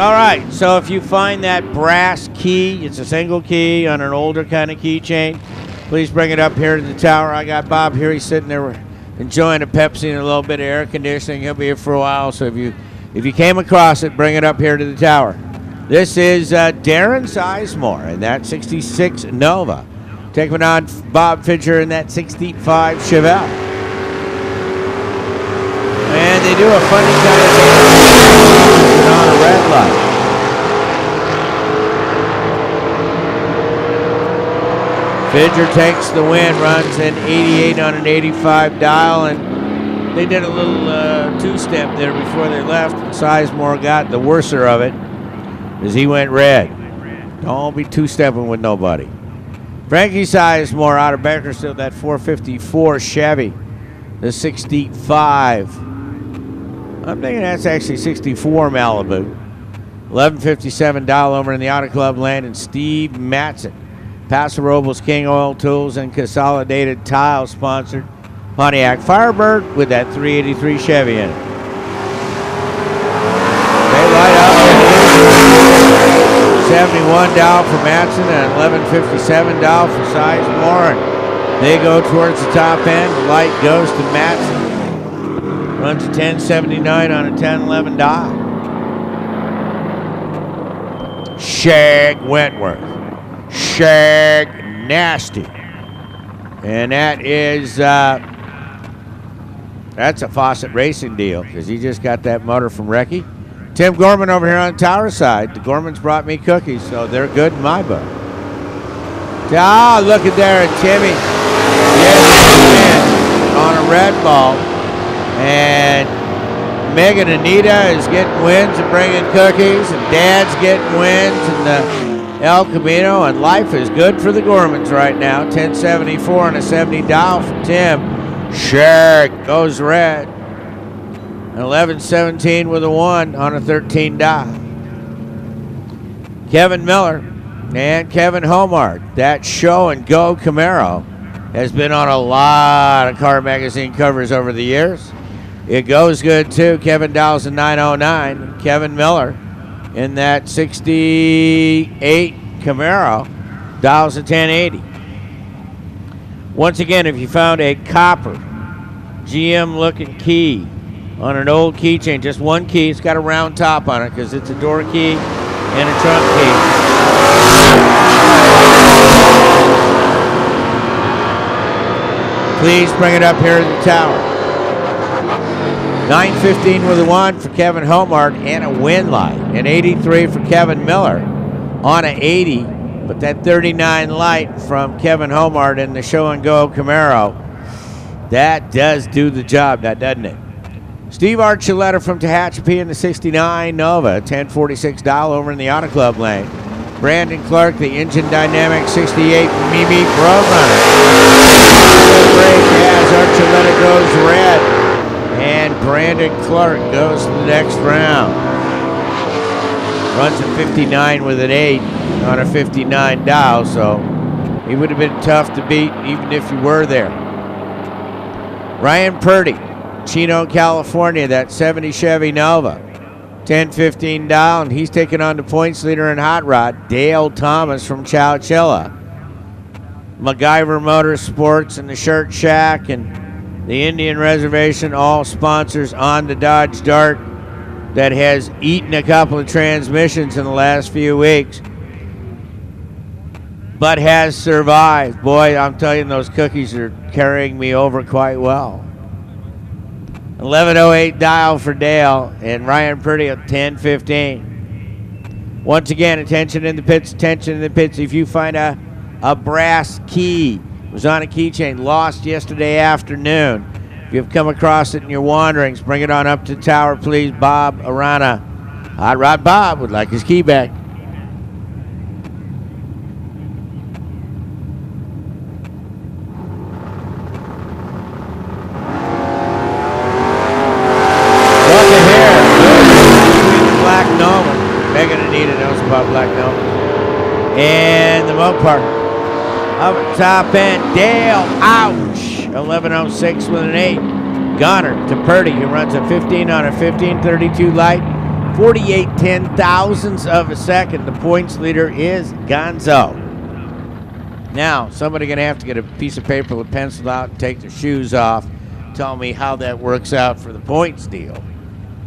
All right, so if you find that brass key, it's a single key on an older kind of keychain, please bring it up here to the tower. I got Bob here. He's sitting there enjoying a Pepsi and a little bit of air conditioning. He'll be here for a while, so if you came across it, bring it up here to the tower. This is Darren Sizemore in that 66 Nova, taking on Bob Fisher in that 65 Chevelle. And they do a funny kind of dance on a red light. Fisher takes the win, runs an 88 on an 85 dial, and they did a little two-step there before they left, and Sizemore got the worser of it as he went red. Don't be two-stepping with nobody. Frankie Sizemore out of Bakersfield, that 454 Chevy, the 65. I'm thinking that's actually 64 Malibu. 1157 dial over in the Auto Club land, and Steve Matson. Paso Robles King Oil Tools and Consolidated Tile sponsored Pontiac Firebird with that 383 Chevy in it. They light up. 71 dial for Matson and 1157 dial for Sizemore. They go towards the top end. The light goes to Matson. Runs a 1079 on a 1011 dial. Shag Wentworth. Shag Nasty. And that is, that's a Fawcett Racing deal because he just got that motor from Recce. Tim Gorman over here on the tower side. The Gormans brought me cookies, so they're good in my book. Ah, look at there, Timmy. Yes, on a red ball. And Megan Anita is getting wins and bringing cookies, and Dad's getting wins, and the El Camino, and life is good for the Gormans right now. 1074 and a 70 dial for Tim. Shag goes red. An 1117 with a 1 on a 13 dial. Kevin Miller and Kevin Homart. That show and go Camaro has been on a lot of car magazine covers over the years. It goes good too. Kevin dials a 909. Kevin Miller in that 68 Camaro dials a 1080. Once again, if you found a copper GM looking key on an old keychain, just one key, it's got a round top on it because it's a door key and a trunk key. Please bring it up here to the tower. 915 with a 1 for Kevin Homart and a win light. An 83 for Kevin Miller on an 80, but that 39 light from Kevin Homart in the show and go Camaro, that does do the job, that doesn't it? Steve Archuleta from Tehachapi in the 69 Nova, 1046 dial over in the Auto Club lane. Brandon Clark, the Engine Dynamic 68 Mimi Roadrunner. Break as Archuleta goes red. And Brandon Clark goes to the next round. Runs a 59 with an 8 on a 59 dial, so he would have been tough to beat even if you were there. Ryan Purdy, Chino, California, that 70 Chevy Nova. 1015 dial, and he's taking on the points leader in Hot Rod, Dale Thomas from Chowchilla. MacGyver Motorsports and the Shirt Shack and the Indian Reservation, all sponsors on the Dodge Dart that has eaten a couple of transmissions in the last few weeks, but has survived. Boy, I'm telling you, those cookies are carrying me over quite well. 1108 dial for Dale, and Ryan Purdy at 1015. Once again, attention in the pits, attention in the pits. If you find a brass key, it was on a keychain, lost yesterday afternoon. If you've come across it in your wanderings, bring it on up to the tower, please. Bob Arana. Hot Rod Bob would like his key back. Look at here. Between the Black Noma. Megan Anita knows about Black Noma. And the Mopar. Up at top end, Dale, ouch! 1106 with an 8. Gunner to Purdy, who runs a 15 on a 1532 light. 48/10,000ths of a second. The points leader is Gonzo. Now, somebody going to have to get a piece of paper with pencil out and take their shoes off. Tell me how that works out for the points deal.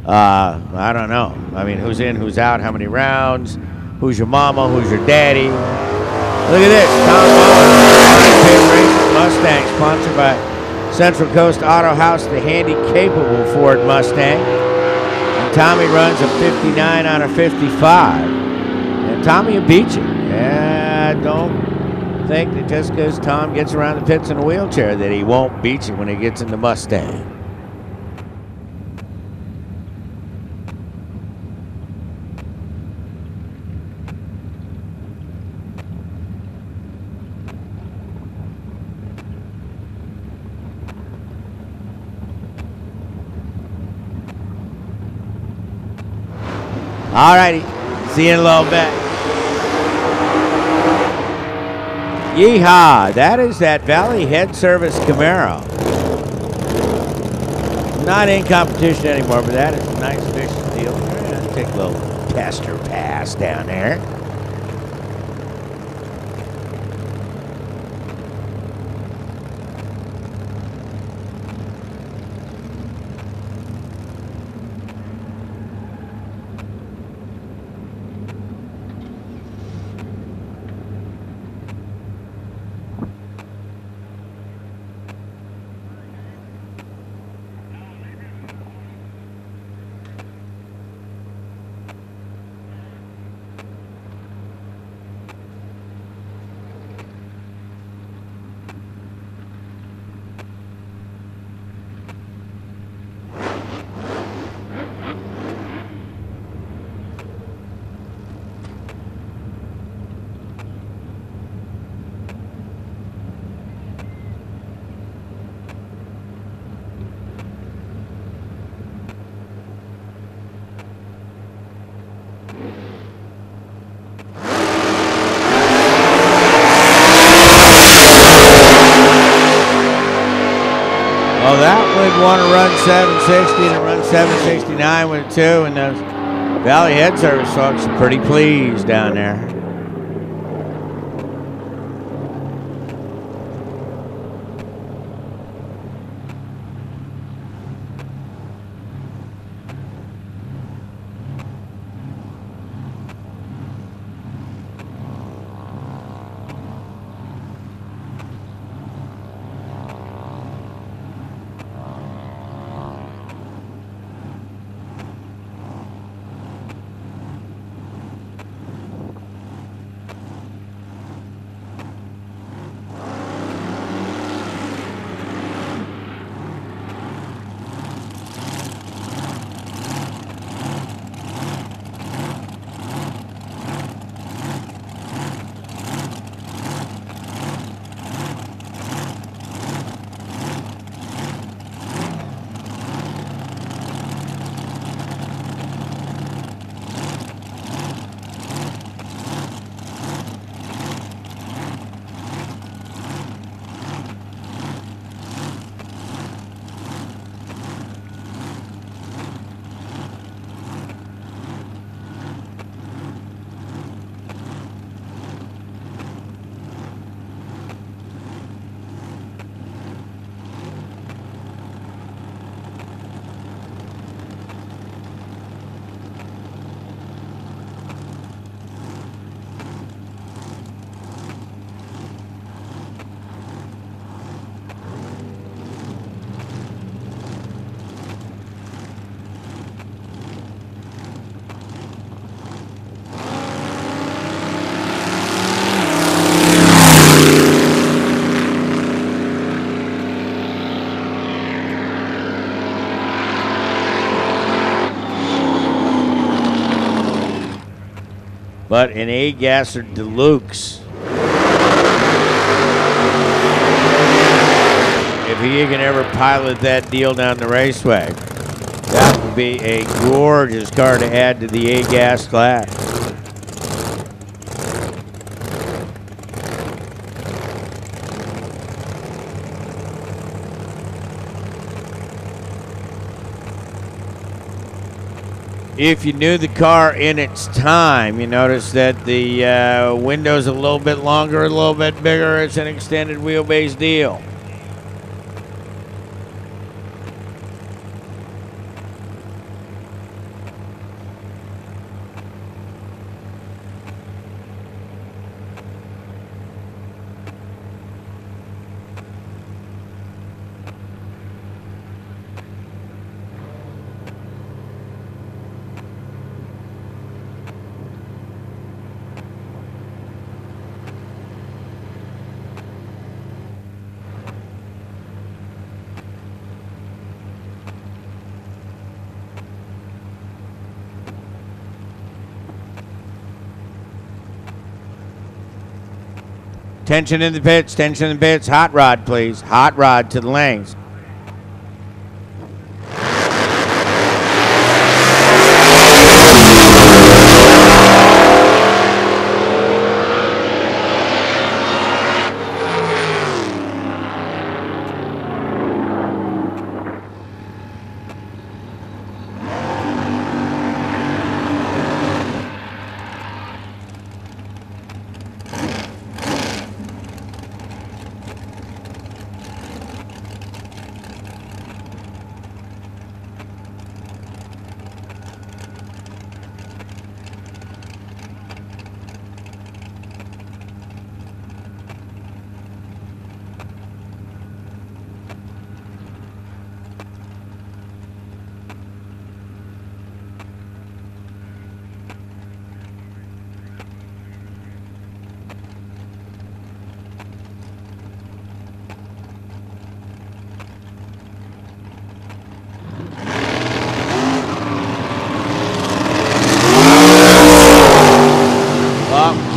I don't know. I mean, who's in, who's out, how many rounds, who's your mama, who's your daddy. Look at this. Tom Bowen, Mustang, sponsored by Central Coast Auto House, the handy-capable Ford Mustang. And Tommy runs a 59 on a 55. And Tommy will beat you. Yeah, don't think that just because Tom gets around the pits in a wheelchair that he won't beat you when he gets in the Mustang. All righty, see you in a little bit. Yeehaw, that is that Valley Head Service Camaro. Not in competition anymore, but that is a nice vicious deal. Take a little tester pass down there. Well, that would want to run 760 and run 769 with it too, and those Valley Head Service folks are pretty pleased down there. But an A-Gasser Deluxe, if he can ever pilot that deal down the raceway, that would be a gorgeous car to add to the A-Gas class. If you knew the car in its time, you notice that the window's a little bit longer, a little bit bigger. It's an extended wheelbase deal. Tension in the pits, tension in the pits. Hot rod, please. Hot rod to the lanes.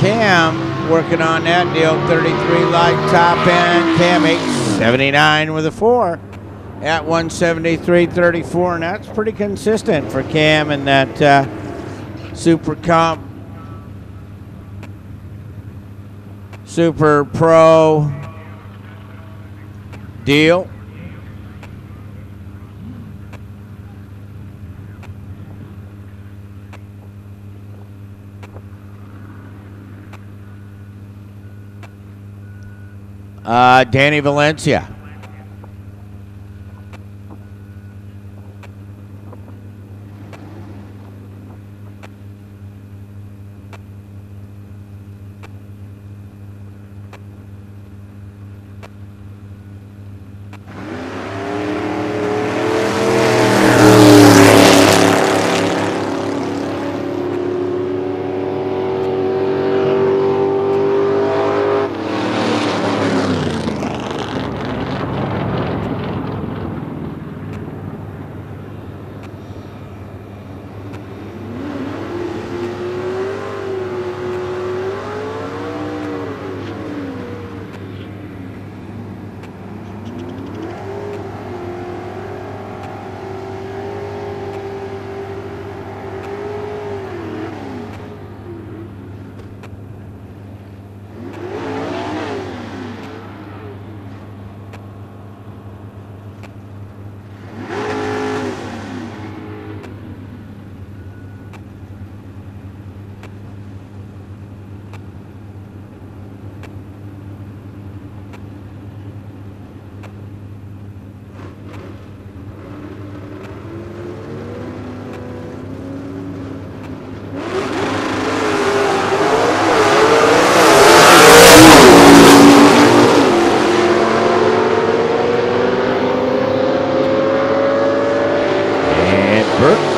Cam working on that deal. 33 light top end. Cam 879 with a 4 at 173.34, and that's pretty consistent for Cam in that Super Comp, Super Pro deal. Danny Valencia.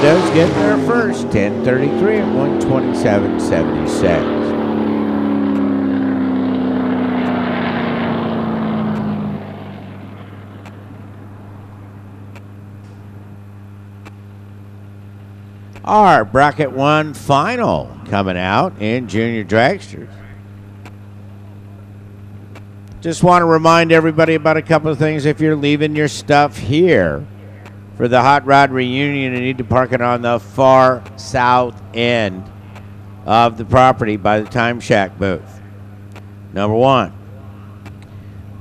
Does get there first, 10:33 at 127.76. Our bracket 1 final coming out in Junior Dragsters. Just want to remind everybody about a couple of things. If you're leaving your stuff here for the Hot Rod Reunion, you need to park it on the far south end of the property by the Time Shack booth. Number 1.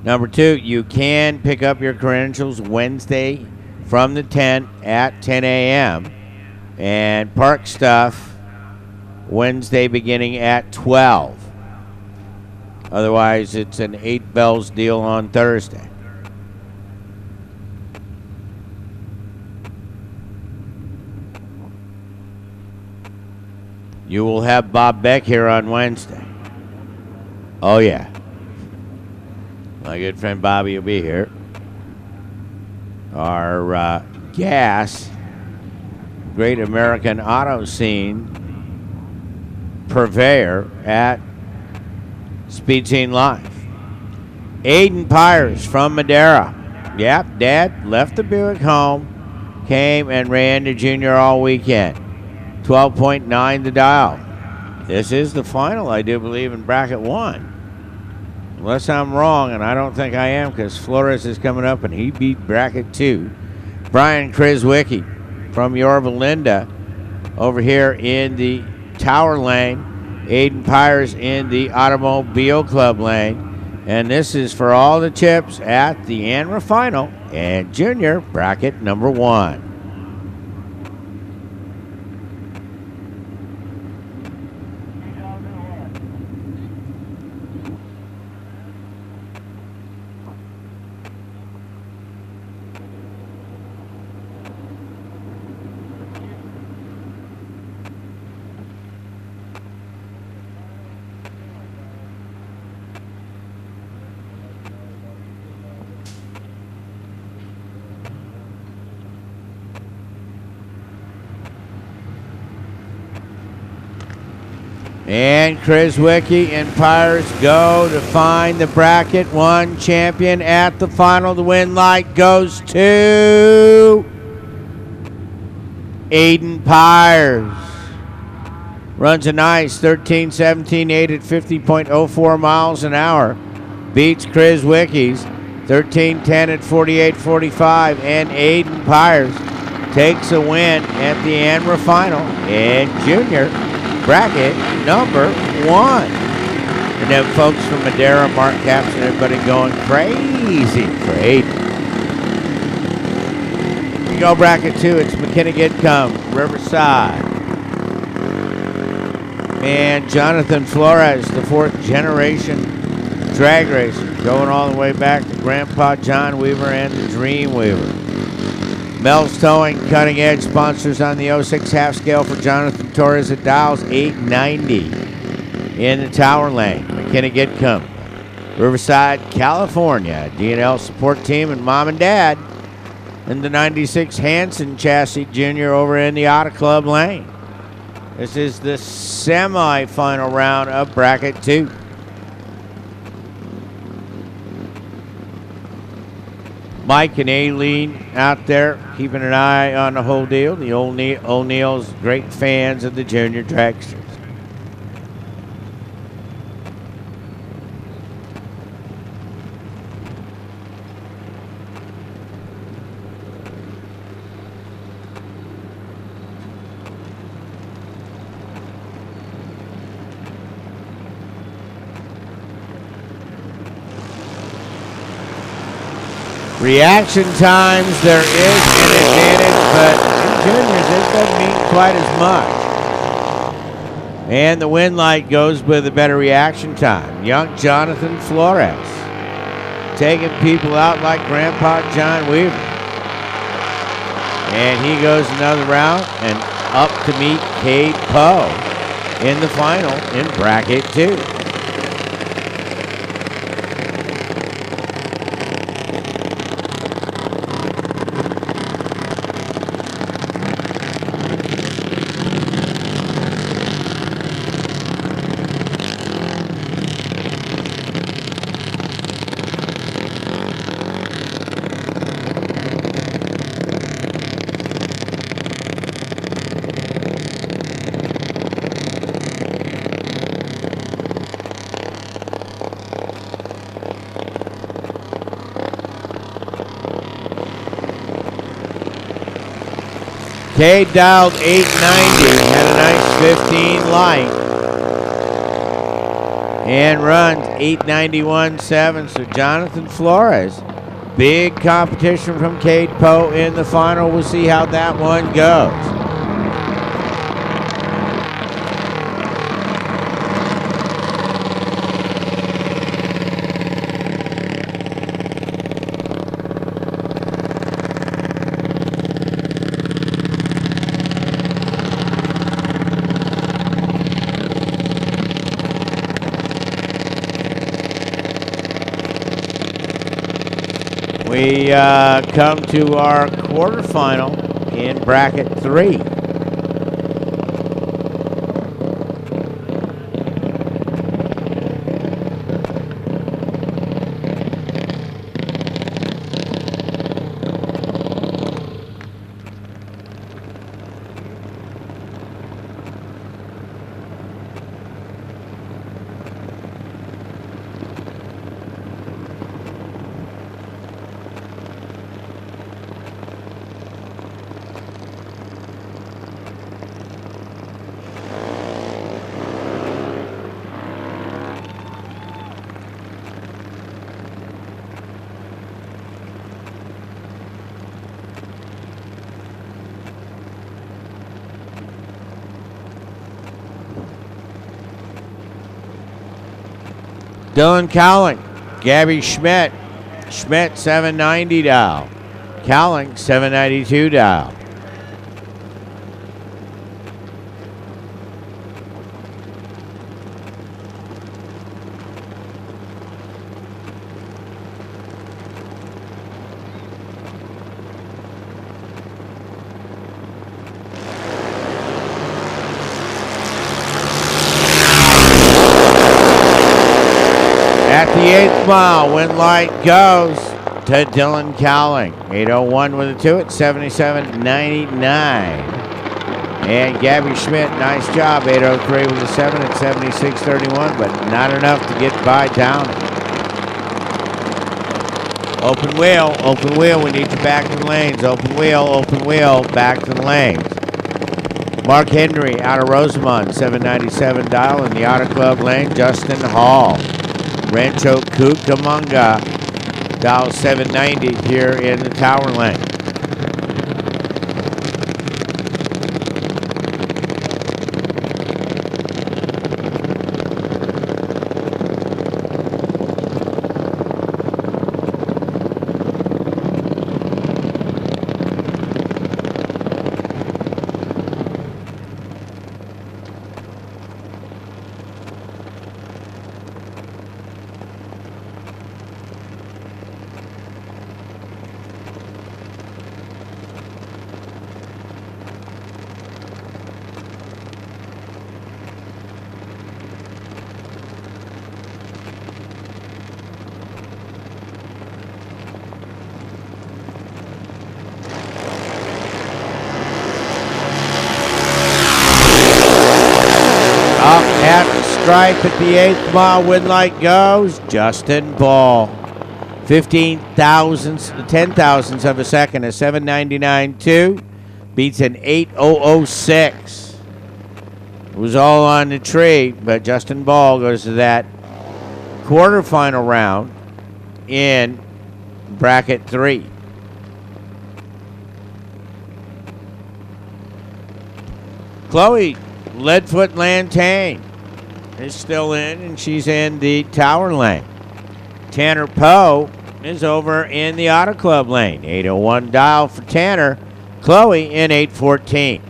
Number 2, you can pick up your credentials Wednesday from the tent at 10 a.m. And Park Stuff Wednesday beginning at 12. Otherwise, it's an 8 bells deal on Thursday. You will have Bob Beck here on Wednesday. Oh, yeah. My good friend Bobby will be here. Our gas, Great American Auto Scene purveyor at Speed Scene Live. Aiden Pyers from Madera. Yep, Dad left the Buick home, came and ran to Junior all weekend. 12.9 the dial. This is the final, I do believe, in bracket 1. Unless I'm wrong, and I don't think I am, because Flores is coming up and he beat bracket 2. Brian Krizwicki from Yorba Linda over here in the Tower lane. Aiden Pyers in the Automobile Club lane. And this is for all the chips at the ANRA final and Junior bracket number 1. And Krizwicki and Pyers go to find the bracket 1 champion at the final. The win light goes to Aiden Pyers. Runs a nice 13-17-8 at 50.04 miles an hour. Beats Krizwicki's 13-10 at 48.45. And Aiden Pyers takes a win at the ANRA final in Junior bracket number 1. And then folks from Madera, Mark Caps, and everybody going crazy for Aiden. You go bracket 2, it's McKinney-Gitcomb, Riverside. And Jonathan Flores, the 4th generation drag racer, going all the way back to Grandpa John Weaver and the Dream Weaver. Mel's Towing, Cutting Edge sponsors on the 06 half scale for Jonathan Torres at dials 890 in the Tower lane. McKinney-Gitcomb, Riverside, California. D&L support team and mom and dad in the 96 Hanson Chassis Junior over in the Auto Club lane. This is the semi-final round of bracket 2. Mike and Aileen out there keeping an eye on the whole deal. The O'Neills, great fans of the Junior Dragsters. Reaction times, there is an advantage, but in juniors it doesn't mean quite as much. And the win light goes with a better reaction time. Young Jonathan Flores taking people out like Grandpa John Weaver. And he goes another round and up to meet Cade Poe in the final in bracket 2. Cade dialed 890, had a nice 15 light, and runs 891.7. So Jonathan Flores, big competition from Cade Poe in the final. We'll see how that one goes. We come to our quarterfinal in bracket 3. Dylan Cowling, Gabby Schmidt. Schmidt 790 dial. Cowling 792 dial. At the 8th mile, win light goes to Dylan Cowling. 801 with a 2 at 77.99. And Gabby Schmidt, nice job. 803 with a 7 at 76.31, but not enough to get by down. Open wheel, we need you back to the lanes. Open wheel, back to the lanes. Mark Henry out of Rosamond, 797 dial in the Auto Club lane. Justin Hall. Rancho Cucamonga, dial 790 here in the Tower lane. Up at the stripe at the 8th mile, win light goes Justin Ball. 10 thousandths of a second, a 799.2. Beats an 8:006. It was all on the tree, but Justin Ball goes to that quarterfinal round in bracket 3. Chloe Leadfoot Lantain is still in, and she's in the Tower lane. Tanner Poe is over in the Auto Club lane. 801 dial for Tanner. Chloe in 814.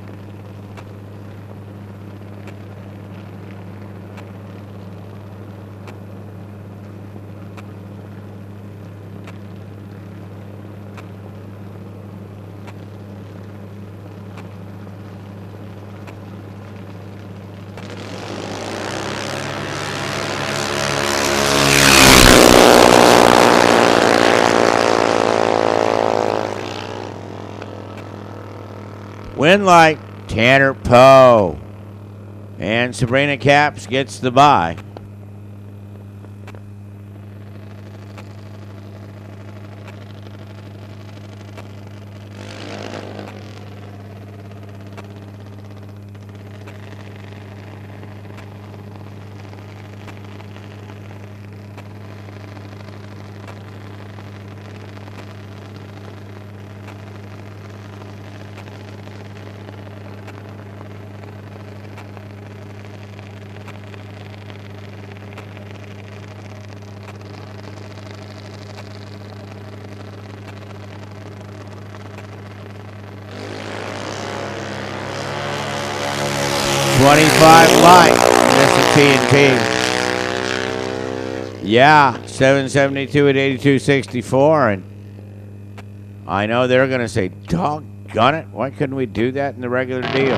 Win light, Tanner Poe. And Sabrina Capps gets the bye. $25 light, Mr. T&T. Yeah, 772 at 82.64, and I know they're going to say, doggone it, why couldn't we do that in the regular deal?